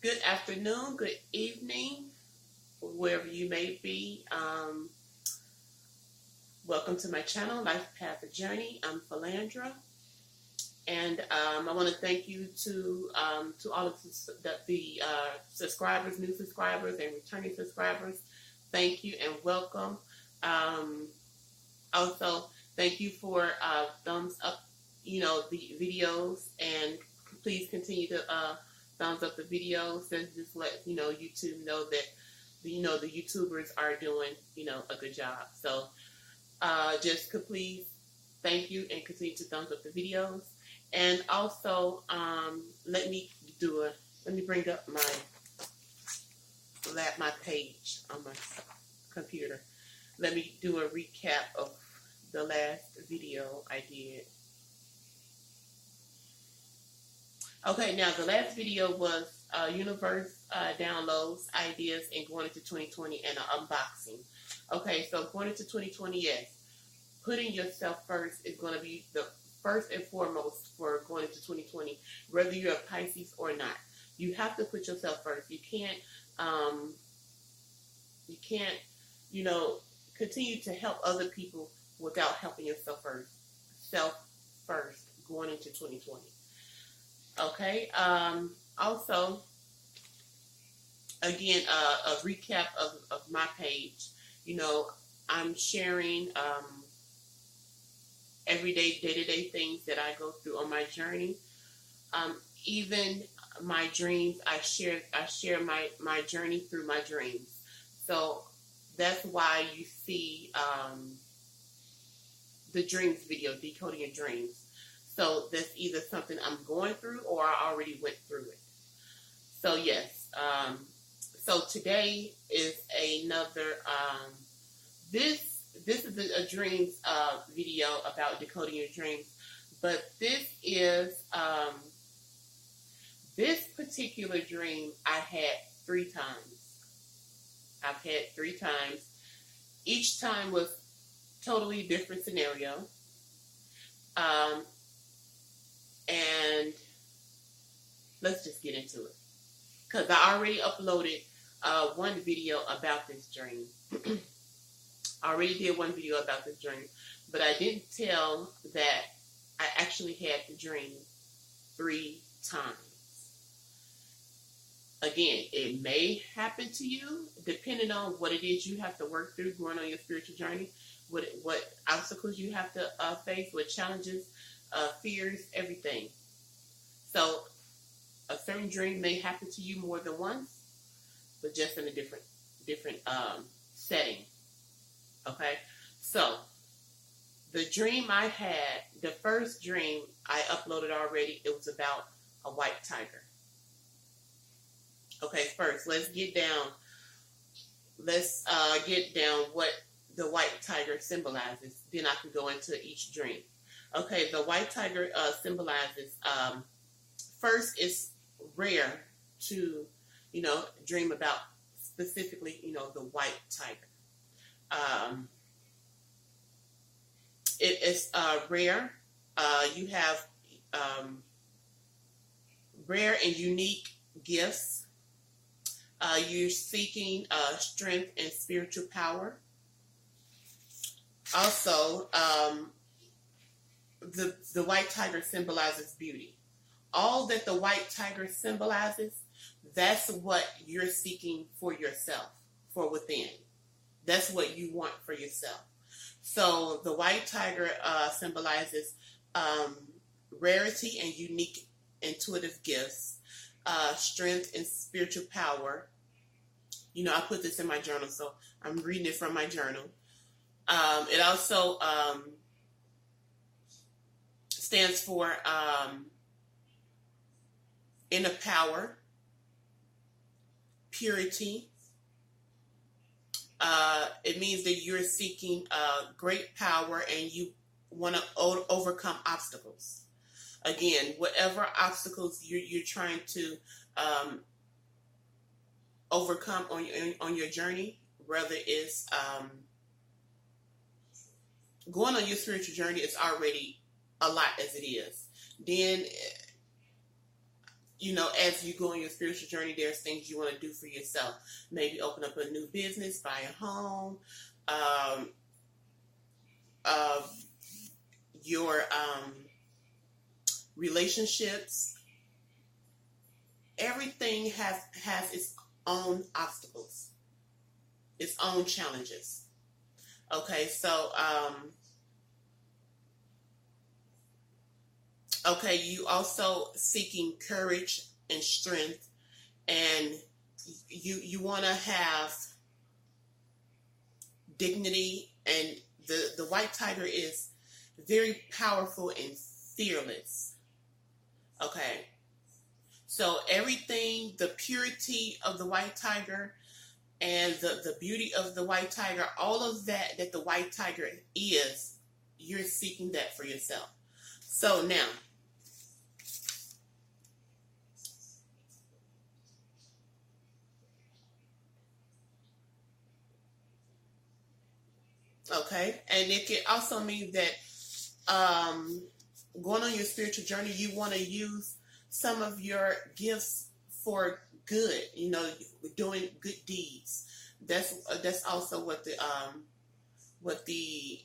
Good afternoon, good evening, wherever you may be. Welcome to my channel, Life Path of Journey. I'm Falandra, and I want to thank you to all of the subscribers, new subscribers, and returning subscribers. Thank you and welcome. Also, thank you for thumbs up, the videos, and please continue to thumbs up the videos and just let YouTube know that the YouTubers are doing a good job. So please thank you and continue to thumbs up the videos. And also let me bring up my page on my computer. Let me do a recap of the last video I did. Okay, now the last video was universe downloads, ideas, and going into 2020 and an unboxing. Okay, so going into 2020, yes, putting yourself first is going to be the first and foremost for going into 2020, whether you're a Pisces or not. You have to put yourself first. You can't, continue to help other people without helping yourself first. Self first going into 2020. Okay. Also, again, a recap of my page. I'm sharing everyday, day-to-day things that I go through on my journey. Even my dreams, I share my journey through my dreams. So that's why you see the dreams video, Decoding Your Dreams. So that's either something I'm going through or I already went through it. So yes. So today is another. This is a dreams video about decoding your dreams, but this particular dream I had 3 times. I've had 3 times. Each time was totally different scenario. And let's just get into it. Because I already uploaded one video about this dream. I already did one video about this dream. But I didn't tell that I actually had the dream 3 times. Again, it may happen to you depending on what it is you have to work through going on your spiritual journey. What obstacles you have to face, what challenges, fears, everything. So a certain dream may happen to you more than once, but just in a different setting. Okay, so the dream I had, the first dream I uploaded already, it was about a white tiger. Okay, first let's get down what the white tiger symbolizes. Then I can go into each dream. Okay, the white tiger symbolizes, first, it's rare to, dream about specifically, the white tiger. It is rare. You have rare and unique gifts. You're seeking strength and spiritual power. Also, the white tiger symbolizes beauty. All that the white tiger symbolizes, that's what you're seeking for yourself, for within. That's what you want for yourself. So the white tiger symbolizes rarity and unique intuitive gifts, strength and spiritual power. I put this in my journal, so I'm reading it from my journal. It also stands for inner power, purity. It means that you're seeking great power and you want to overcome obstacles. Again, whatever obstacles you're trying to overcome on your journey, whether it's going on your spiritual journey, is already a lot as it is. Then as you go on your spiritual journey, there's things you want to do for yourself. Maybe open up a new business, buy a home, uh, your relationships. Everything has its own obstacles, its own challenges. Okay, so you also seeking courage and strength, and you want to have dignity, and the white tiger is very powerful and fearless. Okay, so everything, the purity of the white tiger and the beauty of the white tiger, all of that the white tiger is, you're seeking that for yourself. So now, okay, and it can also mean that going on your spiritual journey, you want to use some of your gifts for good, doing good deeds. That's also what the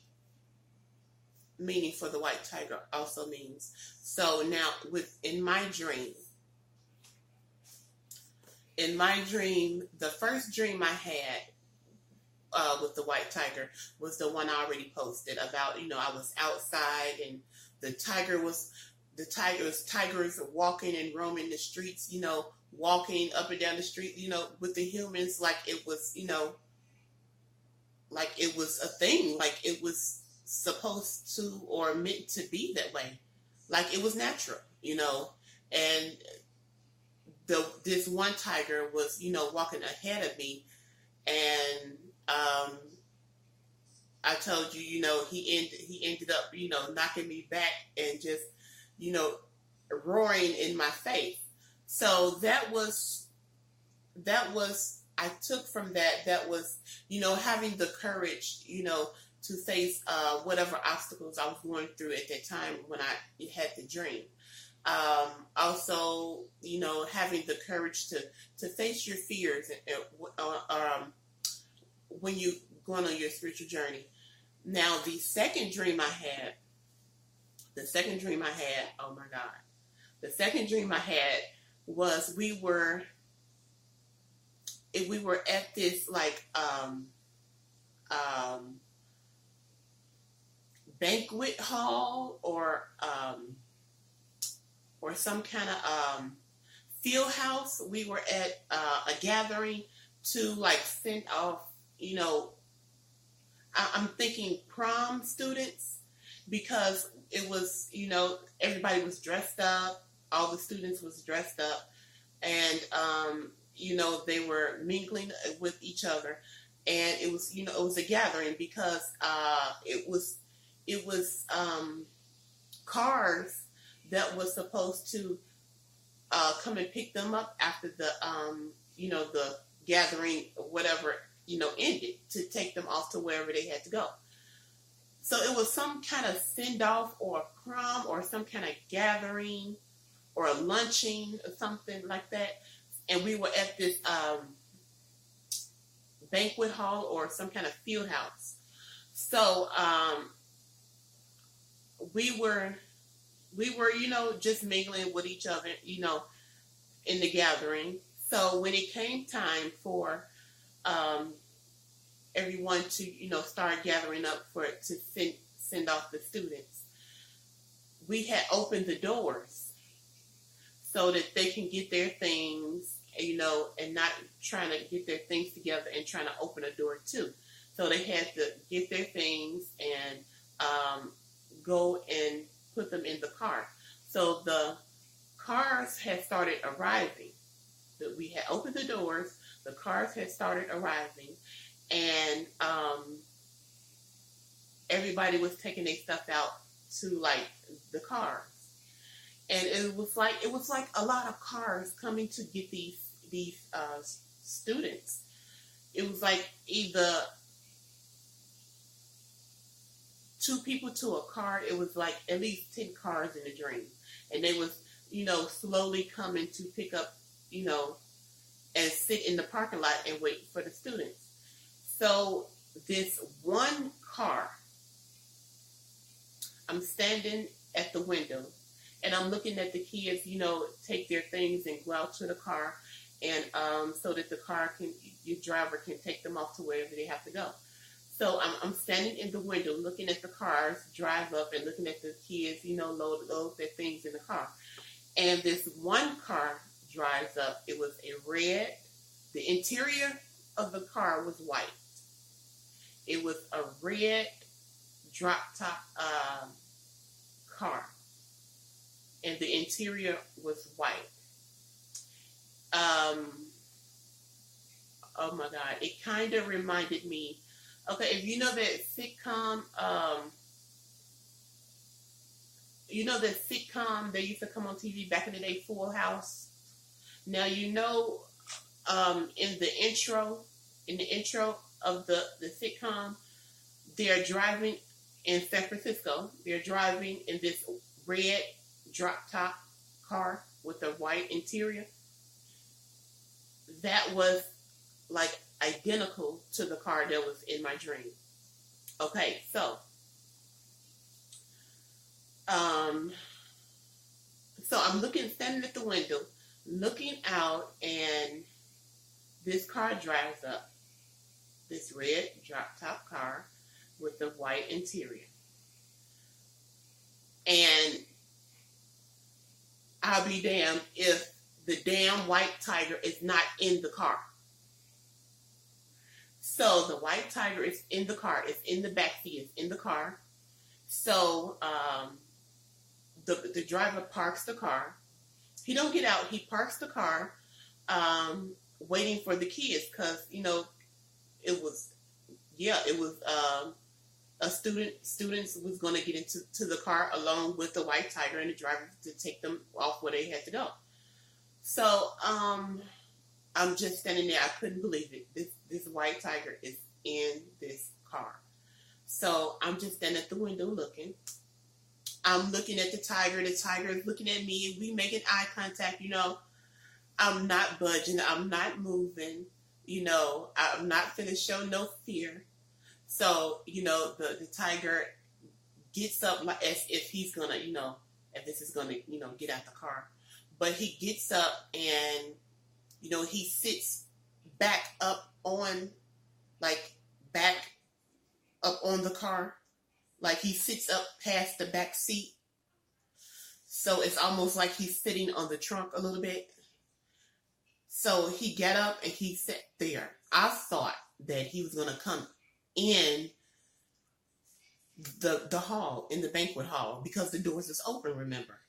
meaning for the white tiger also means. So now, in my dream, the first dream I had with the white tiger was the one I already posted about. I was outside, and the tigers walking and roaming the streets, walking up and down the street, with the humans, like it was, like it was a thing, like it was supposed to or meant to be that way, like it was natural, and this one tiger was, walking ahead of me, and I told you, he ended up, knocking me back and just, roaring in my face. So that was I took from that was, having the courage, to face whatever obstacles I was going through at that time when I had the dream. Also, having the courage to face your fears when you going on your spiritual journey. Now, the second dream I had, oh my God. The second dream I had was we were at this banquet hall or some kind of field house. We were at a gathering to send off, I'm thinking prom students, because it was, everybody was dressed up, all the students was dressed up, and they were mingling with each other, and it was, it was a gathering because it was cars that was supposed to come and pick them up after the the gathering, whatever, ended, to take them off to wherever they had to go. So it was some kind of send-off or a prom or some kind of gathering or a luncheon or something like that. And we were at this banquet hall or some kind of field house. So we were, just mingling with each other, in the gathering. So when it came time for everyone to, start gathering up to send off the students, we had opened the doors so that they can get their things, and not trying to get their things together and trying to open a door too. So they had to get their things and go and put them in the car. So the cars had started arriving. We had opened the doors, the cars had started arriving, and everybody was taking their stuff out to the cars. And it was like a lot of cars coming to get these students. It was like either 2 people to a car. It was like at least 10 cars in the dream, and they was slowly coming to pick up, and sit in the parking lot and wait for the students. So this one car, I'm standing at the window and I'm looking at the kids, take their things and go out to the car, and so that your driver can take them off to wherever they have to go. So I'm standing in the window looking at the cars drive up and looking at the kids, load their things in the car. And this one car drives up. It was a red. The interior of the car was white. It was a red drop-top car. And the interior was white. Oh my God. It kind of reminded me, okay, if you know that sitcom, that used to come on TV back in the day, Full House. Now, in the intro of the sitcom, they're driving in San Francisco. They're driving in this red drop-top car with a white interior. That was like identical to the car that was in my dream. Okay, so I'm standing at the window, looking out, and this car drives up. This red drop-top car with the white interior. And I'll be damned if the damn white tiger is not in the car. So the white tiger is in the car. It's in the back seat. It's in the car. So the driver parks the car. He don't get out. He parks the car, waiting for the kids, because it was students was going to get into the car along with the white tiger and the driver to take them off where they had to go. So I'm just standing there. I couldn't believe it. This white tiger is in this car. So I'm just standing at the window looking. I'm looking at the tiger. The tiger is looking at me. We making eye contact. I'm not budging. I'm not moving. I'm not finna show no fear. So, the tiger gets up like as if he's gonna, if this is gonna, get out the car. But he gets up and, he sits back up on the car. Like he sits up past the back seat. So it's almost like he's sitting on the trunk a little bit. So he got up and he sat there. I thought that he was going to come in the hall, in the banquet hall, because the doors is open, remember.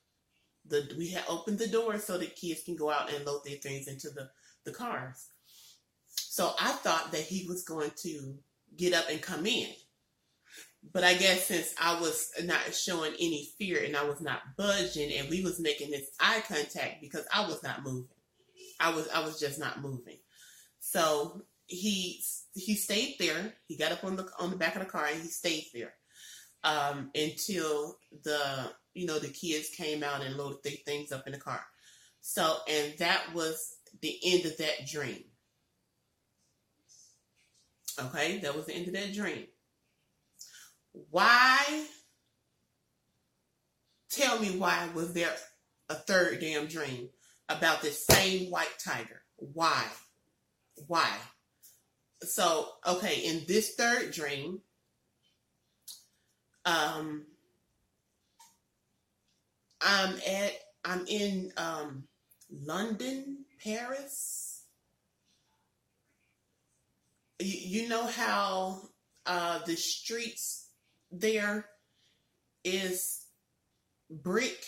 We had opened the doors so the kids can go out and load their things into the cars. So I thought that he was going to get up and come in. But I guess since I was not showing any fear and I was not budging and we was making this eye contact, because I was not moving. I was just not moving. So he stayed there. He got up on the back of the car and he stayed there until the kids came out and loaded their things up in the car. So, and that was the end of that dream. Okay, that was the end of that dream. Why? Tell me, why was there a third damn dream about this same white tiger? Why? So, okay, in this third dream, I'm in London, Paris. You know how the streets there is brick?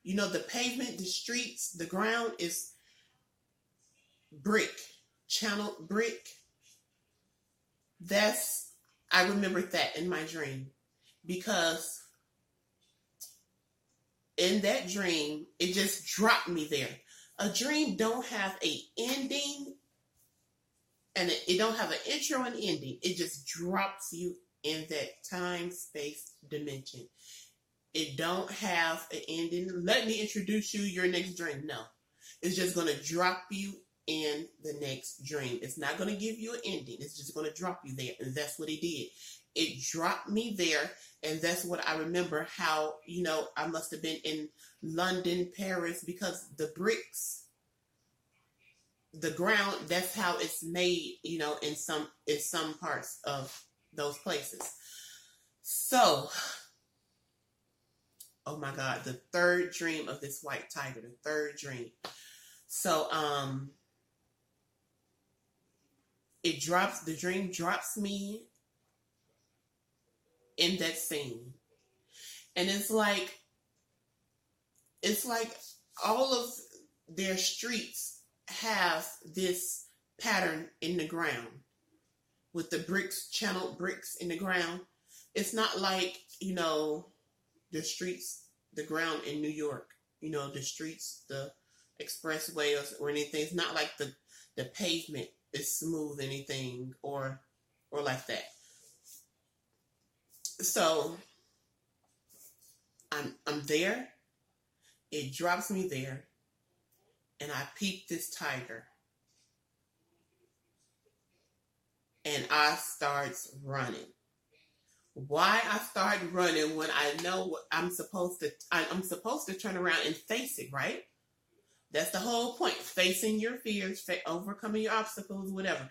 The pavement, the streets, the ground is brick, channeled brick. I remembered that in my dream, because in that dream, it just dropped me there. A dream don't have a ending, and it don't have an intro and ending. It just drops you in that time, space, dimension. It don't have an ending. Let me introduce you your next dream. No. It's just going to drop you in the next dream. It's not going to give you an ending. It's just going to drop you there. And that's what it did. It dropped me there. And that's what I remember how, I must have been in London, Paris, because the bricks, the ground, that's how it's made, in some parts of those places. So, oh my God, the third dream of this white tiger, the third dream. So, the dream drops me in that scene. And it's like all of their streets have this pattern in the ground with the bricks, channeled bricks in the ground. It's not like, the streets, the ground in New York, the streets, the expressway or anything. It's not like the pavement is smooth, anything or like that. So I'm there. It drops me there, and I peep this tiger, and I starts running. Why I started running when I know I'm supposed to turn around and face it, right? That's the whole point. Facing your fears, overcoming your obstacles, whatever.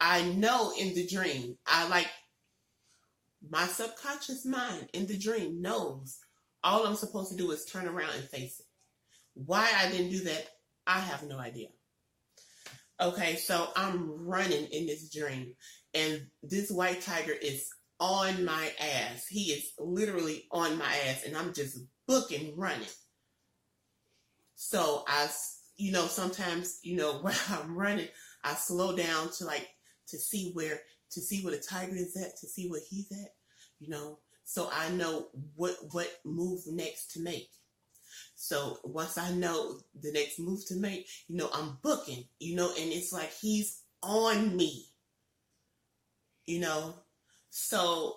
I know in the dream, my subconscious mind in the dream knows all I'm supposed to do is turn around and face it. Why I didn't do that, I have no idea. Okay, so I'm running in this dream, and this white tiger is on my ass. He is literally on my ass, and I'm just booking running. So sometimes, when I'm running, I slow down to see where the tiger is at, to see where he's at, so I know what move next to make. So once I know the next move to make, I'm booking, and it's like he's on me, So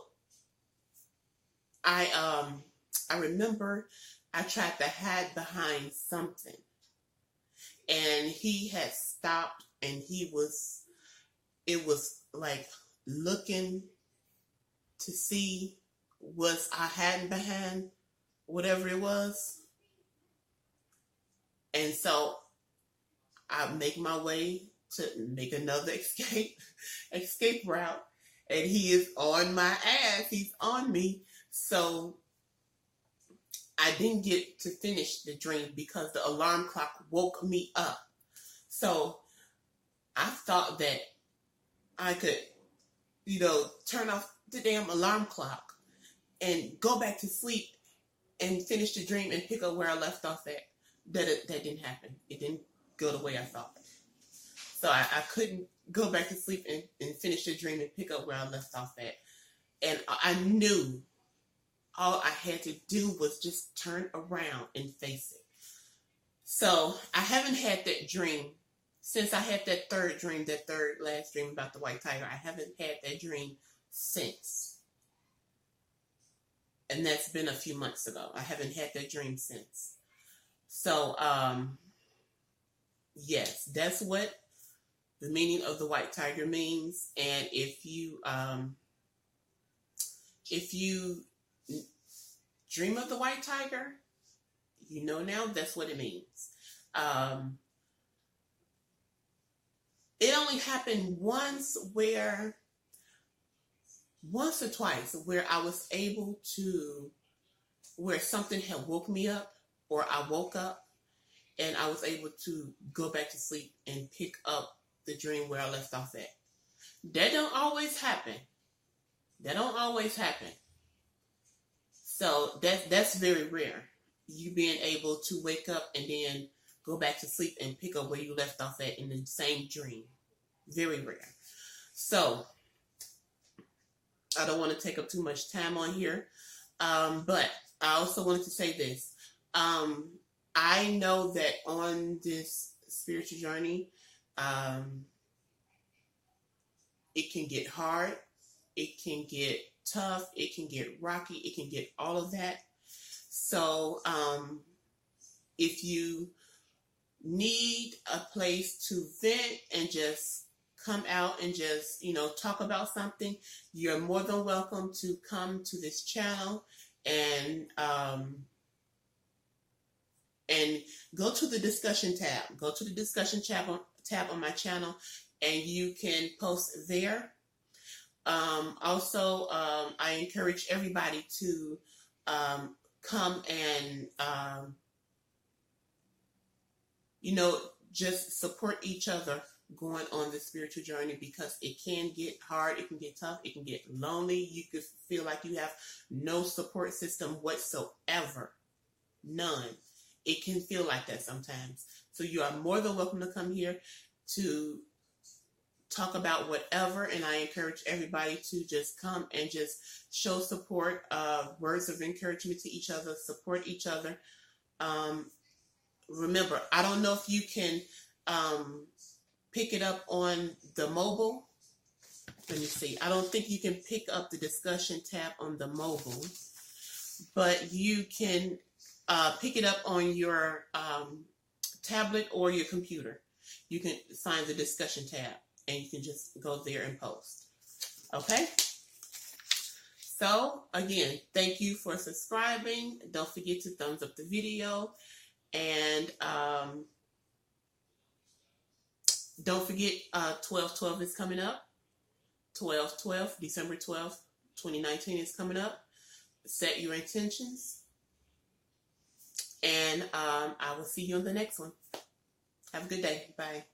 I remember I tried to hide behind something, and he had stopped, and it was like looking to see was I hiding behind whatever it was. And so I make my way to make another escape route, and he is on my ass. He's on me. So I didn't get to finish the dream because the alarm clock woke me up. So I thought that I could, turn off the damn alarm clock and go back to sleep and finish the dream and pick up where I left off at. That didn't happen. It didn't go the way I thought. So I couldn't go back to sleep and finish the dream and pick up where I left off at. And I knew all I had to do was just turn around and face it. So I haven't had that dream since I had that third last dream about the white tiger. I haven't had that dream since. And that's been a few months ago. I haven't had that dream since. So, yes, that's what the meaning of the white tiger means. And if you dream of the white tiger, now that's what it means. It only happened once or twice where I was able to, where something had woke me up, or I woke up and I was able to go back to sleep and pick up the dream where I left off at. That don't always happen. So that's very rare. You being able to wake up and then go back to sleep and pick up where you left off at in the same dream. Very rare. So I don't want to take up too much time on here. But I also wanted to say this. I know that on this spiritual journey, it can get hard, it can get tough, it can get rocky, it can get all of that. So if you need a place to vent and just come out and just, talk about something, you're more than welcome to come to this channel and go to the discussion tab. Go to the discussion tab on my channel, and you can post there. Also, I encourage everybody to come and just support each other going on the spiritual journey, because it can get hard, it can get tough, it can get lonely. You could feel like you have no support system whatsoever. None. It can feel like that sometimes. So you are more than welcome to come here to talk about whatever, and I encourage everybody to just come and just show support, words of encouragement to each other, support each other. Remember, I don't know if you can pick it up on the mobile. Let me see. I don't think you can pick up the discussion tab on the mobile, but you can pick it up on your tablet or your computer. You can find the discussion tab, and you can just go there and post. Okay? So, again, thank you for subscribing. Don't forget to thumbs up the video. And don't forget 12/12 is coming up. 12/12, December 12th, 2019 is coming up. Set your intentions. And I will see you on the next one. Have a good day. Bye.